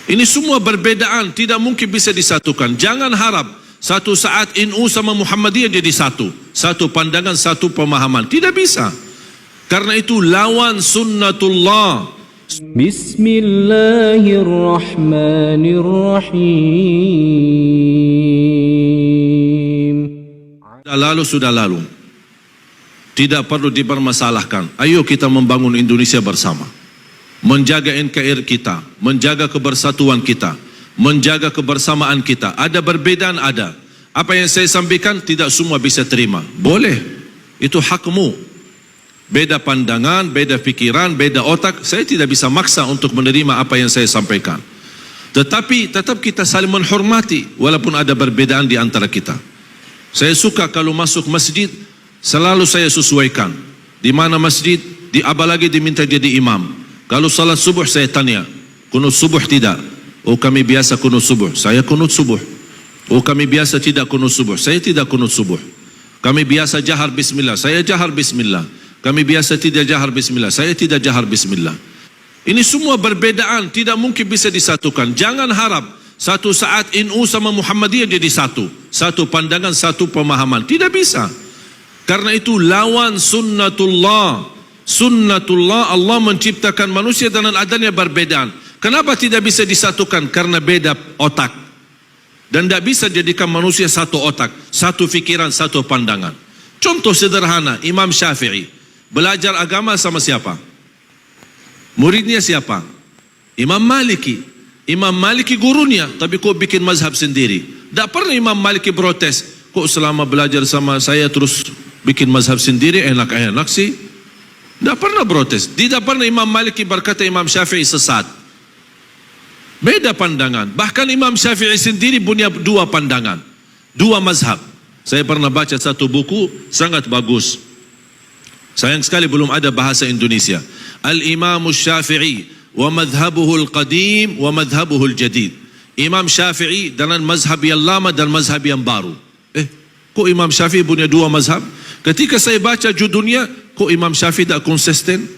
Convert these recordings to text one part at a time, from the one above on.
Ini semua berbedaan, tidak mungkin bisa disatukan. Jangan harap satu saat NU sama Muhammadiyah jadi satu. Satu pandangan, satu pemahaman. Tidak bisa. Karena itu lawan sunnatullah. Bismillahirrahmanirrahim. Sudah lalu. Tidak perlu dipermasalahkan. Ayo kita membangun Indonesia bersama. Menjaga NKRI kita, menjaga kebersatuan kita, menjaga kebersamaan kita. Ada perbedaan, ada. Apa yang saya sampaikan tidak semua bisa terima. Boleh, itu hakmu. Beda pandangan, beda pikiran, beda otak. Saya tidak bisa maksa untuk menerima apa yang saya sampaikan. Tetapi tetap kita saling menghormati walaupun ada perbedaan di antara kita. Saya suka kalau masuk masjid selalu saya sesuaikan. Di mana masjid, apalagi diminta jadi imam. Kalau salat subuh saya tanya, kunut subuh tidak? Oh kami biasa kunut subuh, saya kunut subuh. Oh kami biasa tidak kunut subuh, saya tidak kunut subuh. Kami biasa jahar bismillah, saya jahar bismillah. Kami biasa tidak jahar bismillah, saya tidak jahar bismillah. Ini semua berbedaan, tidak mungkin bisa disatukan. Jangan harap satu saat NU sama Muhammadiyah jadi satu. Satu pandangan, satu pemahaman. Tidak bisa. Karena itu lawan sunnatullah. Sunnatullah, Allah menciptakan manusia dengan adanya perbedaan. Kenapa tidak bisa disatukan? Karena beda otak. Dan tidak bisa jadikan manusia satu otak, satu fikiran, satu pandangan. Contoh sederhana, Imam Syafi'i belajar agama sama siapa? Muridnya siapa? Imam Maliki. Imam Maliki gurunya, tapi kok bikin mazhab sendiri? Tak pernah Imam Maliki protes. Kok selama belajar sama saya terus bikin mazhab sendiri, enak-enak sih? Tidak pernah protes. Tidak pernah Imam Maliki berkata Imam Syafi'i sesat. Beda pandangan. Bahkan Imam Syafi'i sendiri punya dua pandangan, dua mazhab. Saya pernah baca satu buku sangat bagus. Sayang sekali belum ada bahasa Indonesia. Al-Imam Syafi'i wa madhabuhu al-qadim wa madhabuhu al-jadid. Imam Syafi'i dengan mazhab yang lama dan mazhab yang baru. Kok Imam Syafi'i punya dua mazhab? Ketika saya baca judulnya, kok Imam Syafi'i tak konsisten?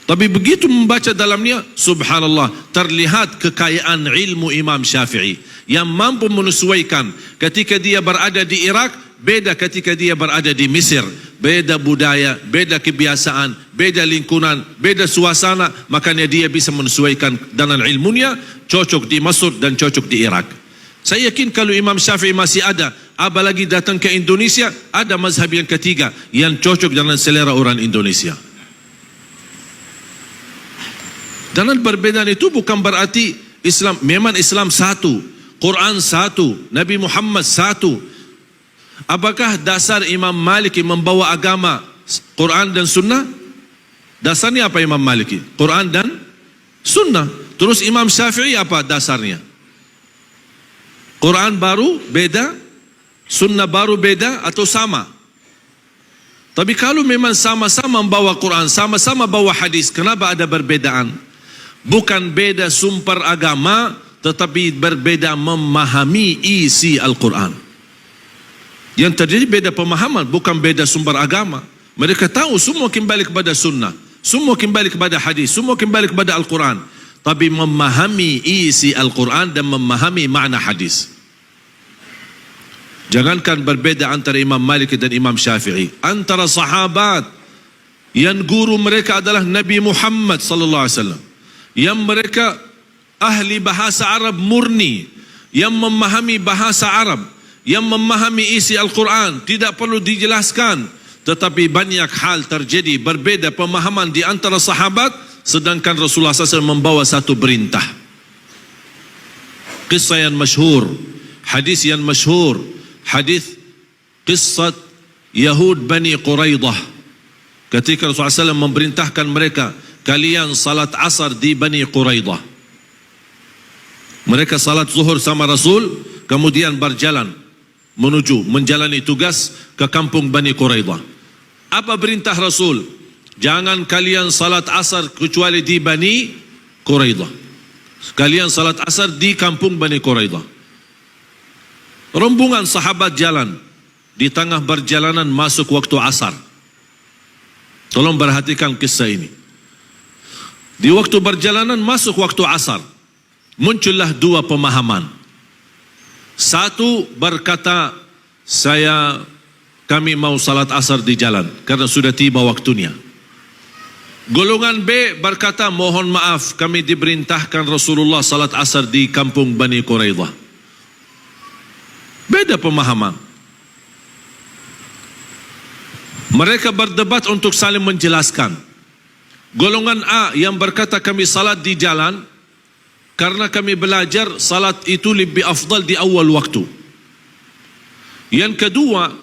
Tapi begitu membaca dalamnya, subhanallah, terlihat kekayaan ilmu Imam Syafi'i yang mampu menyesuaikan. Ketika dia berada di Irak, beda ketika dia berada di Mesir. Beda budaya, beda kebiasaan, beda lingkungan, beda suasana. Makanya dia bisa menyesuaikan dengan ilmunya, cocok di Mesir dan cocok di Irak. Saya yakin kalau Imam Syafi'i masih ada, apalagi datang ke Indonesia, ada mazhab yang ketiga yang cocok dengan selera orang Indonesia. Dan perbedaan itu bukan berarti Islam, memang Islam satu, Quran satu, Nabi Muhammad satu. Apakah dasar Imam Maliki membawa agama Quran dan Sunnah? Dasarnya apa Imam Maliki? Quran dan Sunnah. Terus Imam Syafi'i apa dasarnya? Quran baru beda, Sunnah baru beda atau sama? Tapi kalau memang sama-sama membawa Quran, sama-sama bawa hadis, kenapa ada perbedaan? Bukan beda sumber agama, tetapi berbeda memahami isi Al-Quran. Yang terjadi beda pemahaman, bukan beda sumber agama. Mereka tahu semua kembali kepada Sunnah, semua kembali kepada hadis, semua kembali kepada Al-Quran. Tapi memahami isi Al-Quran dan memahami makna hadis. Jangankan berbeda antara Imam Malik dan Imam Syafi'i, antara sahabat yang guru mereka adalah Nabi Muhammad sallallahu alaihi wasallam, yang mereka ahli bahasa Arab murni, yang memahami bahasa Arab, yang memahami isi Al-Quran, tidak perlu dijelaskan. Tetapi banyak hal terjadi berbeda pemahaman di antara sahabat, sedangkan Rasulullah SAW membawa satu perintah. Kisah yang masyhur, hadis yang masyhur, hadis kisah Yahud Bani Quraidah. Ketika Rasulullah SAW memerintahkan mereka, kalian salat asar di Bani Quraidah. Mereka salat zuhur sama Rasul, kemudian berjalan menuju menjalani tugas ke kampung Bani Quraidah. Apa perintah Rasul? Jangan kalian salat asar kecuali di Bani Quraidah. Kalian salat asar di kampung Bani Quraidah. Rombongan sahabat jalan, di tengah perjalanan masuk waktu asar. Tolong perhatikan kisah ini. Di waktu perjalanan masuk waktu asar. muncullah dua pemahaman. Satu berkata, kami mau salat asar di jalan karena sudah tiba waktunya. Golongan B berkata, mohon maaf, kami diperintahkan Rasulullah salat asar di kampung Bani Quraidah. Beda pemahaman. Mereka berdebat untuk saling menjelaskan. Golongan A yang berkata kami salat di jalan karena kami belajar salat itu lebih afdal di awal waktu. Yang kedua,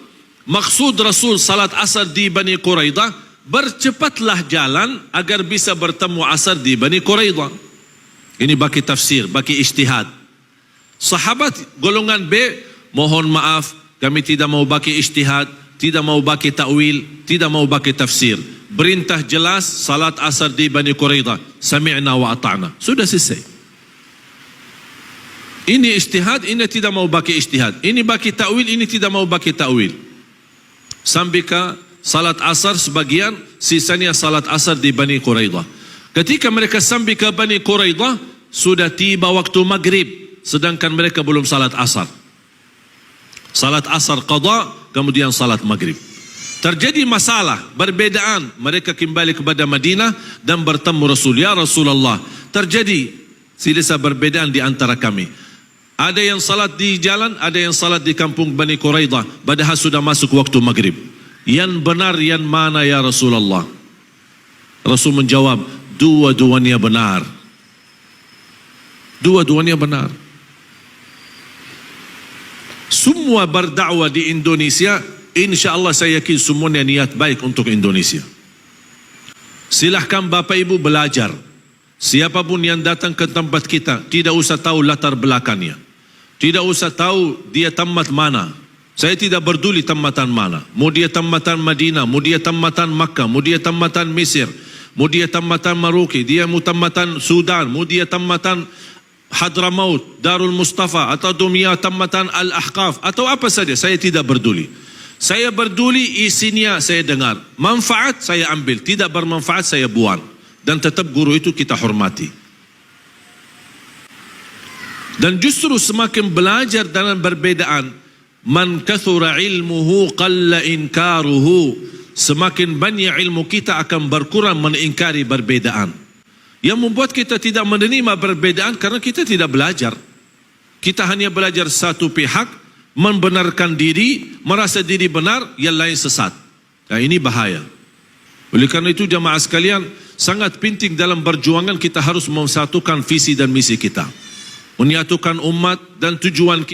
maksud Rasul salat asar di Bani Quraidah, bercepatlah jalan agar bisa bertemu asar di Bani Quraidah. Ini bagi tafsir, bagi ijtihad. Sahabat golongan B, mohon maaf, kami tidak mau bagi ijtihad, tidak mau bagi ta'wil, tidak mau bagi tafsir. Perintah jelas salat asar di Bani Quraidah. Sami'na wa ata'na. Sudah selesai. Ini ijtihad, ini tidak mau bagi ijtihad. Ini bagi ta'wil, ini tidak mau bagi ta'wil. Sampai ke salat asar sebagian, sisanya salat asar di Bani Quraidah. Ketika mereka sampai ke Bani Quraidah, sudah tiba waktu maghrib, sedangkan mereka belum salat asar. Salat asar qada, kemudian salat maghrib. Terjadi masalah, perbedaan. Mereka kembali kepada Madinah dan bertemu Rasul. Ya Rasulullah, terjadi silsilah perbedaan di antara kami. Ada yang salat di jalan, ada yang salat di kampung Bani Quraidah, padahal sudah masuk waktu maghrib. Yang benar yang mana ya Rasulullah? Rasul menjawab, dua-duanya benar. Dua-duanya benar. Semua berdakwah di Indonesia, insya Allah saya yakin semuanya niat baik untuk Indonesia. Silahkan Bapak Ibu belajar. Siapapun yang datang ke tempat kita, tidak usah tahu latar belakangnya. Tidak usah tahu dia tamat mana. Saya tidak peduli tamatan mana. Mau dia tamatan Madinah, mau dia tamatan Makkah, mau dia tamatan Mesir, mau dia tamatan Maroke, dia mau tamatan Sudan, mau dia tamatan Hadramaut, Darul Mustafa, atau dunia tamatan Al-Ahqaf, atau apa saja, saya tidak peduli. Saya peduli isinya saya dengar. Manfaat saya ambil, tidak bermanfaat saya buang. Dan tetap guru itu kita hormati. Dan justru semakin belajar dalam perbedaan, man kathura ilmuhu qalla inkaruhu. Semakin banyak ilmu kita akan berkurang mengingkari perbedaan. Yang membuat kita tidak menerima perbedaan karena kita tidak belajar. Kita hanya belajar satu pihak, membenarkan diri, merasa diri benar, yang lain sesat. Nah, ini bahaya. Oleh karena itu jamaah sekalian, sangat penting dalam perjuangan kita harus memsatukan visi dan misi kita. Menyatukan umat dan tujuan kita.